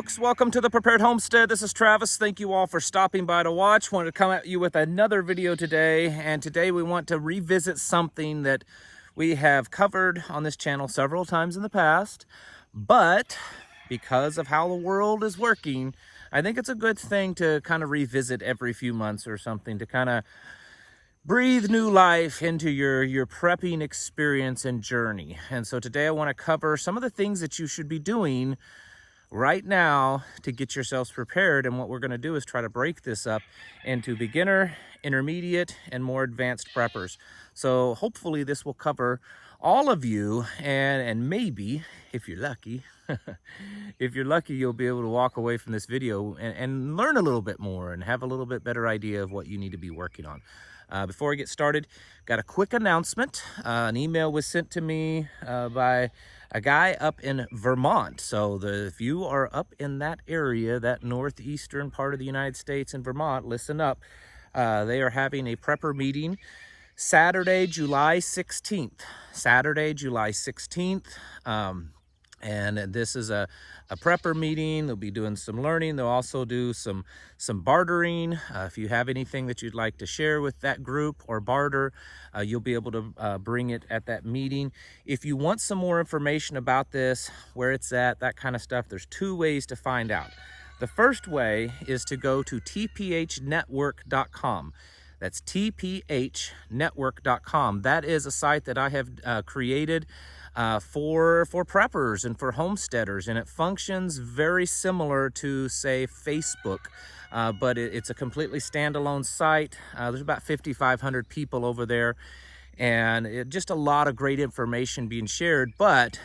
folks, welcome to the Prepared Homestead. This is Travis. Thank you all for stopping by to watch. Wanted to come at you with another video today, and today we want to revisit something that we have covered on this channel several times in the past, but because of how the world is working, I think it's a good thing to kind of revisit every few months or something to kind of breathe new life into your prepping experience and journey. And so today I want to cover some of the things that you should be doing right now to get yourselves prepared. And what we're going to do is try to break this up into beginner, intermediate, and more advanced preppers. So hopefully this will cover all of you, and maybe if you're lucky, if you're lucky, you'll be able to walk away from this video and learn a little bit more and have a little bit better idea of what you need to be working on. Before I get started, got a quick announcement. An email was sent to me by a guy up in Vermont. So if you are up in that area, that northeastern part of the United States in Vermont, listen up. They are having a prepper meeting Saturday, July 16th. Saturday, July 16th. And this is a prepper meeting. They'll be doing some learning. They'll also do some bartering. If you have anything that you'd like to share with that group or barter, you'll be able to bring it at that meeting. If you want some more information about this, where it's at, that kind of stuff, there's two ways to find out. The first way is to go to tphnetwork.com. That's tphnetwork.com. That is a site that I have created for preppers and for homesteaders, and it functions very similar to, say, Facebook, but it's a completely standalone site. There's about 5,500 people over there, and just a lot of great information being shared. But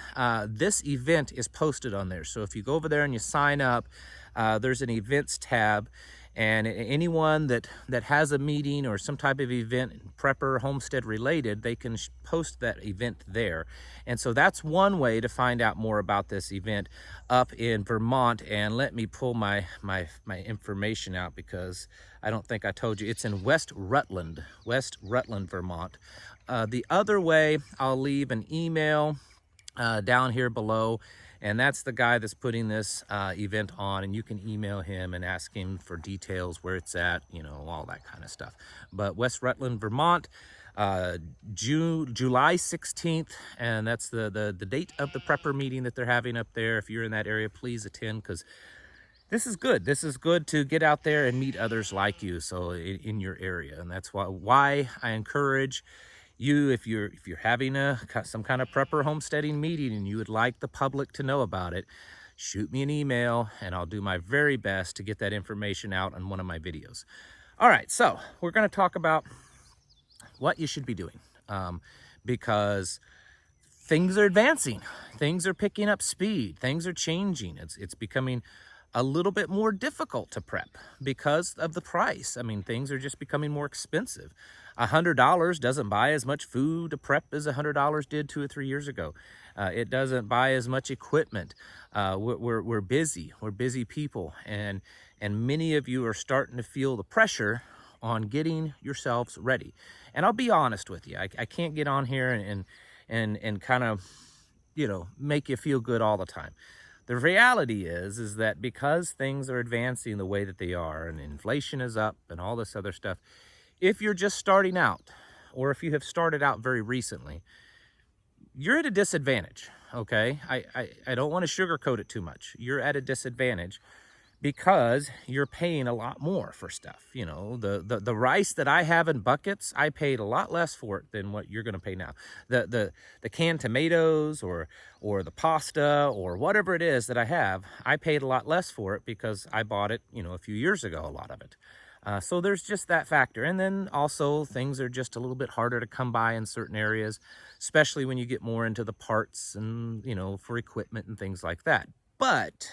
this event is posted on there, so if you go over there and you sign up, there's an events tab. And anyone that has a meeting or some type of event, prepper, homestead related, they can post that event there. And so that's one way to find out more about this event up in Vermont. And let me pull my information out, because I don't think I told you. It's in West Rutland, Vermont. The other way, I'll leave an email down here below. And that's the guy that's putting this event on, and you can email him and ask him for details, where it's at, you know, all that kind of stuff. But West Rutland, Vermont, July 16th, and that's the date of the prepper meeting that they're having up there. If you're in that area, please attend, because this is good. This is good to get out there and meet others like you, so in your area. And that's why I encourage you, if you're having some kind of prepper homesteading meeting and you would like the public to know about it, shoot me an email and I'll do my very best to get that information out on one of my videos. All right, so we're going to talk about what you should be doing, because things are advancing, things are picking up speed, things are changing. It's becoming a little bit more difficult to prep because of the price. I mean, things are just becoming more expensive. $100 doesn't buy as much food to prep as $100 did 2 or 3 years ago. It doesn't buy as much equipment. We're busy. We're busy people, and many of you are starting to feel the pressure on getting yourselves ready. And I'll be honest with you, I can't get on here and kind of, you know, make you feel good all the time. The reality is that because things are advancing the way that they are, and inflation is up and all this other stuff, if you're just starting out, or if you have started out very recently, you're at a disadvantage, okay? I don't want to sugarcoat it too much. You're at a disadvantage because you're paying a lot more for stuff. You know, the rice that I have in buckets, I paid a lot less for it than what you're going to pay now. The canned tomatoes or the pasta or whatever it is that I have, I paid a lot less for it because I bought it, you know, a few years ago, a lot of it. So there's just that factor. And then also things are just a little bit harder to come by in certain areas, especially when you get more into the parts and, you know, for equipment and things like that. But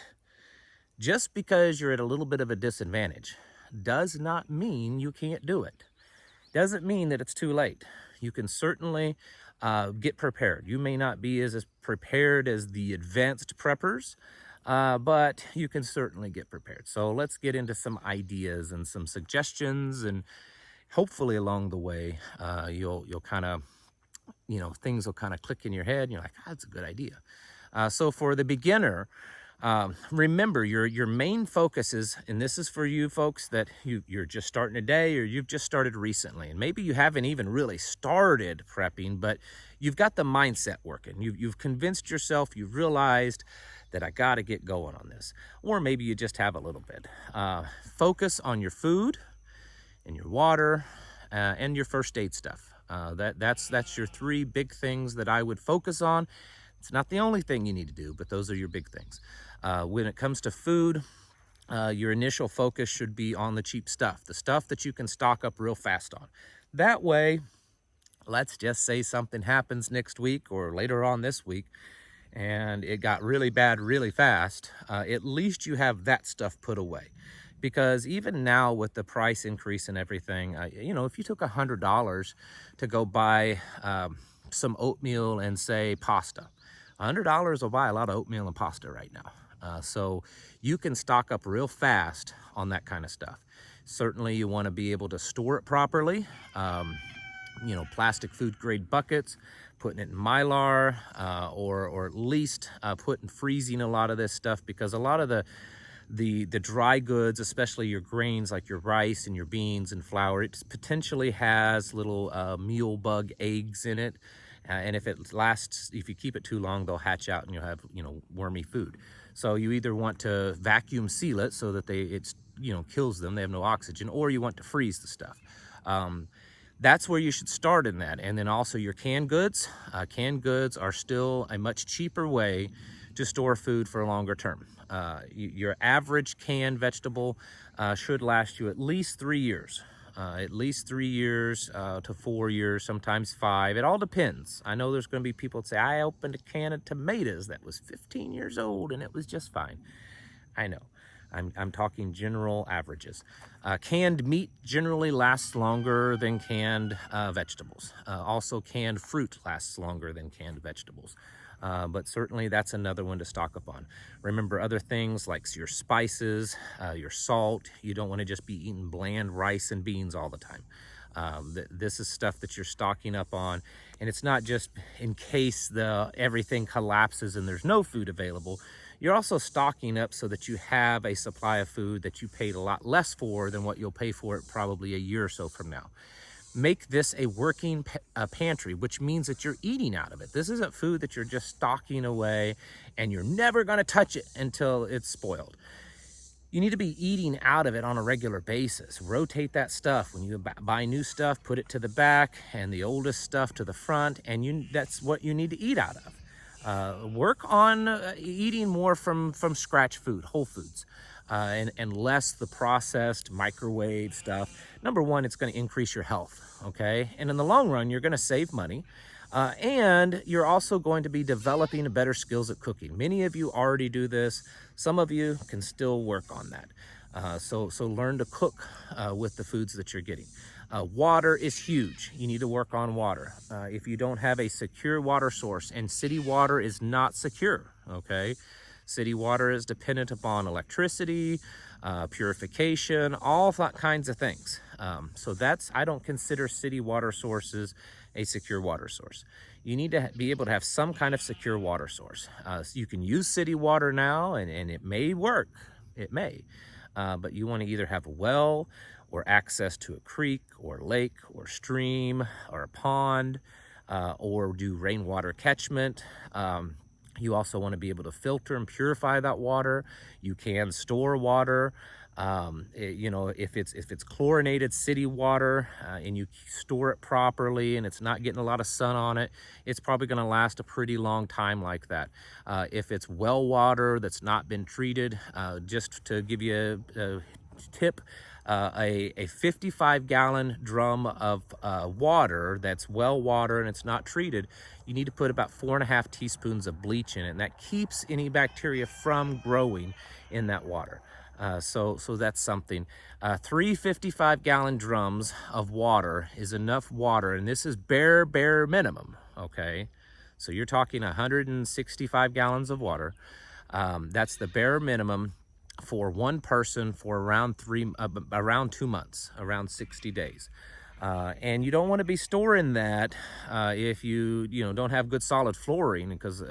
just because you're at a little bit of a disadvantage does not mean you can't do it. Doesn't mean that it's too late. You can certainly get prepared. You may not be as prepared as the advanced preppers, but you can certainly get prepared. So let's get into some ideas and some suggestions, and hopefully along the way, you'll kind of, you know, things will kind of click in your head and you're like, oh, that's a good idea. So for the beginner, Remember, your main focus is, and this is for you folks that you're just starting today or you've just started recently, and maybe you haven't even really started prepping, but you've got the mindset working. You've convinced yourself, you've realized that I got to get going on this, or maybe you just have a little bit. Focus on your food and your water and your first aid stuff. That's your three big things that I would focus on. It's not the only thing you need to do, but those are your big things. When it comes to food, your initial focus should be on the cheap stuff, the stuff that you can stock up real fast on. That way, let's just say something happens next week or later on this week, and it got really bad really fast, at least you have that stuff put away. Because even now with the price increase and everything, you know, if you took $100 to go buy some oatmeal and say pasta, $100 will buy a lot of oatmeal and pasta right now. So you can stock up real fast on that kind of stuff. Certainly you want to be able to store it properly. You know, plastic food grade buckets, putting it in Mylar, or at least putting freezing a lot of this stuff, because a lot of the dry goods, especially your grains like your rice and your beans and flour, it potentially has little meal bug eggs in it. And if you keep it too long, they'll hatch out and you'll have, you know, wormy food. So you either want to vacuum seal it so that it's, you know, kills them, they have no oxygen, or you want to freeze the stuff. That's where you should start in that. And then also your canned goods. Canned goods are still a much cheaper way to store food for a longer term. Your average canned vegetable should last you at least 3 years. At least 3 years to 4 years, sometimes 5. It all depends. I know there's going to be people that say, I opened a can of tomatoes that was 15 years old and it was just fine. I know. I'm talking general averages. Canned meat generally lasts longer than canned vegetables. Also, canned fruit lasts longer than canned vegetables. But certainly that's another one to stock up on. Remember other things like your spices, your salt. You don't want to just be eating bland rice and beans all the time. This is stuff that you're stocking up on, and it's not just in case everything collapses and there's no food available. You're also stocking up so that you have a supply of food that you paid a lot less for than what you'll pay for it probably a year or so from now. Make this a working pantry, which means that you're eating out of it. This isn't food that you're just stocking away and you're never going to touch it until it's spoiled. You need to be eating out of it on a regular basis. Rotate that stuff. When you buy new stuff, put it to the back and the oldest stuff to the front, and that's what you need to eat out of. Work on eating more from scratch food, whole foods, and less the processed microwave stuff. Number one, it's going to increase your health, okay? And in the long run, you're going to save money, and you're also going to be developing better skills at cooking. Many of you already do this. Some of you can still work on that. So learn to cook with the foods that you're getting. Water is huge. You need to work on water. If you don't have a secure water source, and city water is not secure, okay? City water is dependent upon electricity, purification, all kinds of things. So I don't consider city water sources a secure water source. You need to be able to have some kind of secure water source. You can use city water now, and it may work. It may. But you want to either have a well, or access to a creek or lake or stream or a pond, or do rainwater catchment. You also want to be able to filter and purify that water. You can store water. You know, if it's chlorinated city water and you store it properly and it's not getting a lot of sun on it, it's probably going to last a pretty long time like that. If it's well water that's not been treated, just to give you a tip, a 55-gallon drum of water that's well water and it's not treated, you need to put about 4.5 teaspoons of bleach in it, and that keeps any bacteria from growing in that water. So that's something. 3 55-gallon drums of water is enough water, and this is bare minimum, okay? So you're talking 165 gallons of water. That's the bare minimum for one person for around 2 months, around 60 days. And you don't want to be storing that if you don't have good solid flooring, because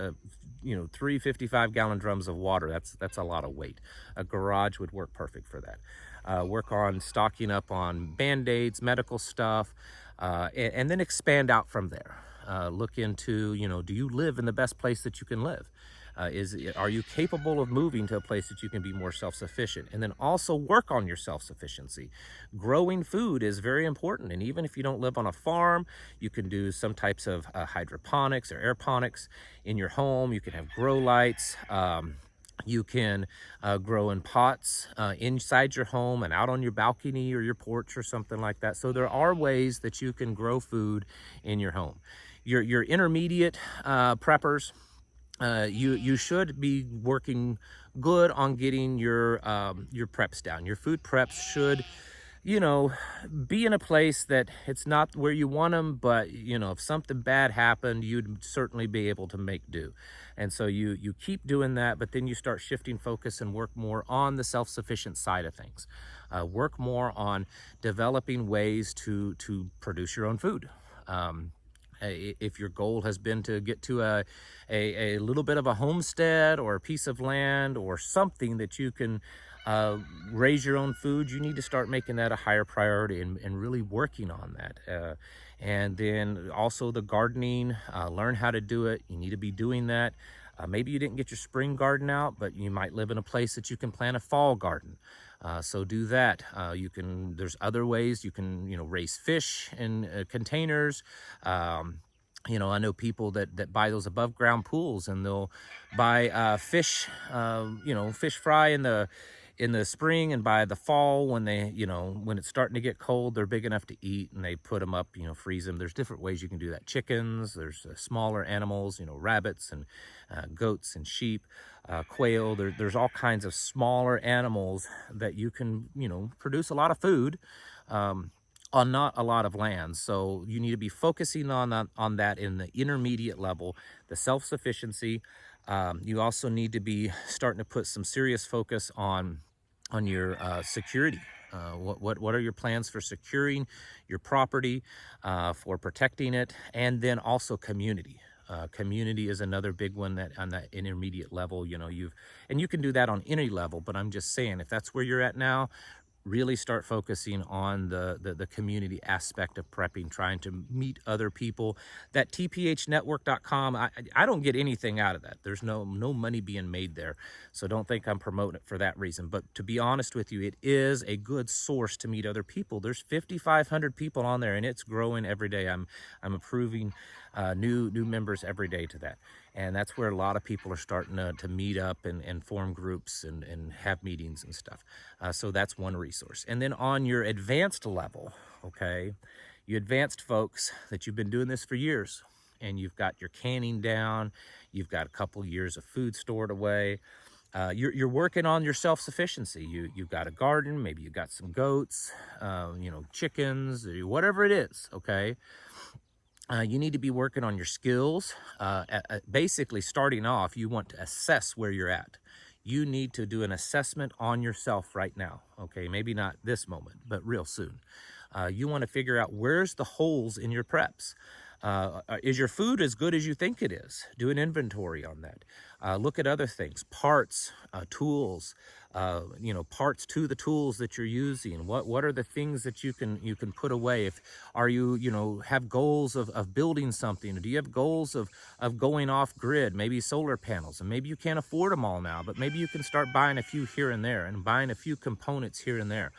three 55-gallon drums of water. That's a lot of weight. A garage would work perfect for that. Work on stocking up on Band-Aids, medical stuff, and then expand out from there. Look into, do you live in the best place that you can live? Are you capable of moving to a place that you can be more self-sufficient? And then also work on your self-sufficiency. Growing food is very important. And even if you don't live on a farm, you can do some types of hydroponics or aeroponics in your home. You can have grow lights. You can grow in pots inside your home and out on your balcony or your porch or something like that. So there are ways that you can grow food in your home. Your intermediate preppers, you should be working good on getting your preps down. Your food preps should, be in a place that it's not where you want them, but if something bad happened, you'd certainly be able to make do. And so you keep doing that, but then you start shifting focus and work more on the self-sufficient side of things. Work more on developing ways to produce your own food. If your goal has been to get to a little bit of a homestead or a piece of land or something that you can raise your own food, you need to start making that a higher priority and really working on that. And then also the gardening, learn how to do it. You need to be doing that. Maybe you didn't get your spring garden out, but you might live in a place that you can plant a fall garden. So do that. There's other ways you can, raise fish in containers. I know people that buy those above ground pools, and they'll buy fish, fish fry in the spring, and by the fall when when it's starting to get cold, they're big enough to eat, and they put them up, freeze them. There's different ways you can do that. Chickens, there's smaller animals, rabbits and goats and sheep, quail. There's all kinds of smaller animals that you can, produce a lot of food on not a lot of land. So you need to be focusing on that in the intermediate level, the self-sufficiency. You also need to be starting to put some serious focus on your security. What are your plans for securing your property, for protecting it, and then also community. Community is another big one that on that intermediate level, and you can do that on any level, but I'm just saying, if that's where you're at now, really start focusing on the community aspect of prepping, trying to meet other people. That tphnetwork.com, I don't get anything out of that. There's no money being made there. So don't think I'm promoting it for that reason. But to be honest with you, it is a good source to meet other people. There's 5,500 people on there, and it's growing every day. I'm approving new members every day to that. And that's where a lot of people are starting to meet up and form groups and have meetings and stuff. So that's one resource. And then on your advanced level, okay, you advanced folks that you've been doing this for years, and you've got your canning down, you've got a couple years of food stored away. You're working on your self-sufficiency. You've got a garden, maybe you've got some goats, chickens, whatever it is, okay? You need to be working on your skills. Basically, starting off, you want to assess where you're at. You need to do an assessment on yourself right now, okay? Maybe not this moment, but real soon. You want to figure out where's the holes in your preps. Is your food as good as you think it is? Do an inventory on that. Look at other things, parts, tools, parts to the tools that you're using. What are the things that you can put away? Are you have goals of building something? Do you have goals of going off grid, maybe solar panels, and maybe you can't afford them all now, but maybe you can start buying a few here and there and buying a few components here and there.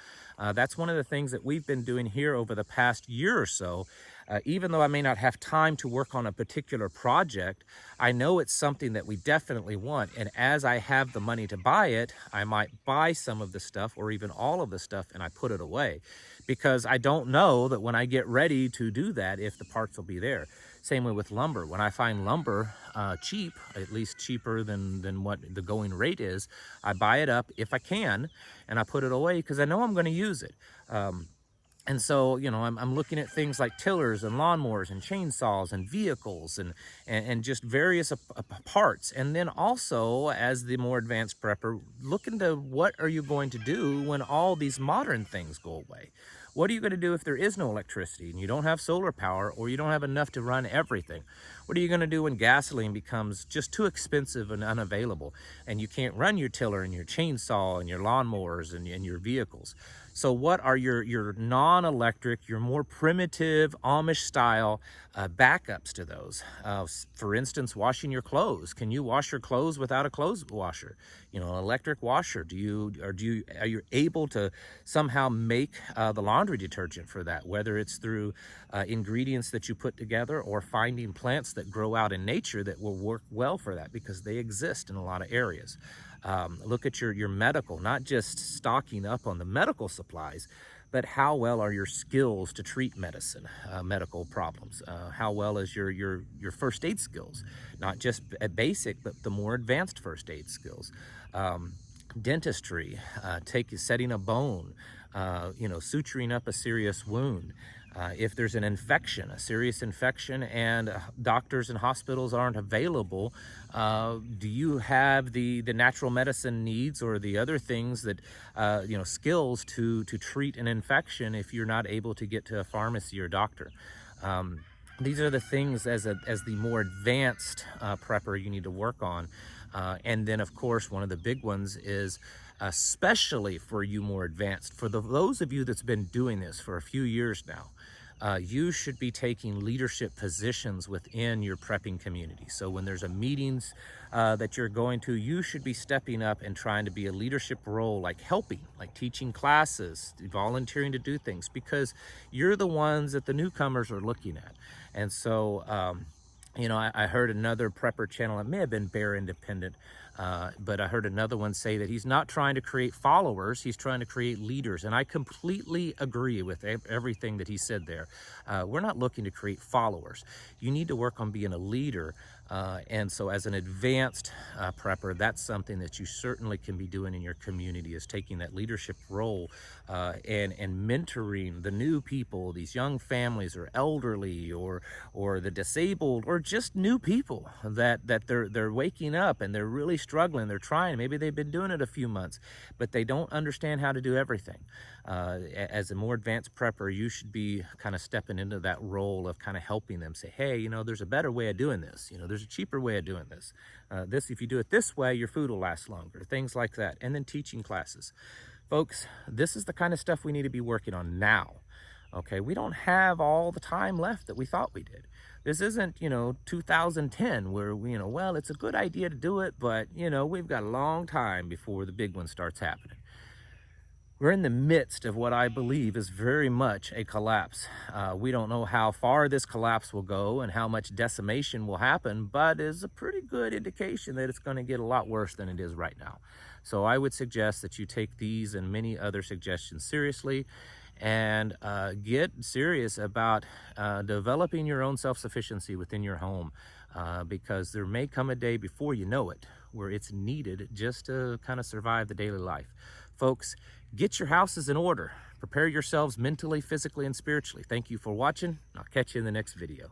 That's one of the things that we've been doing here over the past year or so. Even though I may not have time to work on a particular project, I know it's something that we definitely want. And as I have the money to buy it, I might buy some of the stuff or even all of the stuff, and I put it away because I don't know that when I get ready to do that, if the parts will be there. Same way with lumber. When I find lumber cheap, at least cheaper than what the going rate is, I buy it up if I can, and I put it away because I know I'm going to use it. And so, I'm looking at things like tillers and lawnmowers and chainsaws and vehicles and just various parts. And then also, as the more advanced prepper, look into what are you going to do when all these modern things go away? What are you going to do if there is no electricity and you don't have solar power, or you don't have enough to run everything? What are you going to do when gasoline becomes just too expensive and unavailable, and you can't run your tiller and your chainsaw and your lawnmowers and your vehicles? So what are your non-electric, your more primitive Amish style backups to those? For instance, washing your clothes. Can you wash your clothes without a clothes washer? You know, an electric washer. Are you able to somehow make the laundry detergent for that? Whether it's through ingredients that you put together, or finding plants that grow out in nature that will work well for that, because they exist in a lot of areas. Look at your medical, not just stocking up on the medical supplies, but how well are your skills to treat medical problems? How well is your first aid skills? Not just basic, but the more advanced first aid skills. Dentistry, setting a bone, suturing up a serious wound. If there's an infection, a serious infection, and doctors and hospitals aren't available, do you have the natural medicine needs or the other things that, skills to treat an infection if you're not able to get to a pharmacy or doctor? These are the things as the more advanced prepper you need to work on. And then, of course, one of the big ones is, especially for you more advanced, for those of you that's been doing this for a few years now, you should be taking leadership positions within your prepping community. So when there's a meetings that you're going to, you should be stepping up and trying to be a leadership role, like helping, like teaching classes, volunteering to do things, because you're the ones that the newcomers are looking at. And so, I heard another prepper channel, it may have been Bear Independent, but I heard another one say that he's not trying to create followers, he's trying to create leaders. And I completely agree with everything that he said there. We're not looking to create followers. You need to work on being a leader. And so as an advanced prepper, that's something that you certainly can be doing in your community, is taking that leadership role and mentoring the new people, these young families or elderly or the disabled, or just new people that they're waking up and they're really struggling. They're trying, maybe they've been doing it a few months, but they don't understand how to do everything. As a more advanced prepper, you should be kind of stepping into that role of kind of helping them say, hey, there's a better way of doing this. There's a cheaper way of doing this. If you do it this way, your food will last longer, things like that. And then teaching classes. Folks, this is the kind of stuff we need to be working on now. Okay, we don't have all the time left that we thought we did. This isn't, 2010 where well, it's a good idea to do it, but, we've got a long time before the big one starts happening. We're in the midst of what I believe is very much a collapse. We don't know how far this collapse will go and how much decimation will happen, but it's a pretty good indication that it's going to get a lot worse than it is right now. So I would suggest that you take these and many other suggestions seriously, and get serious about developing your own self-sufficiency within your home, because there may come a day before you know it where it's needed just to kind of survive the daily life. Folks, get your houses in order. Prepare yourselves mentally, physically, and spiritually. Thank you for watching. I'll catch you in the next video.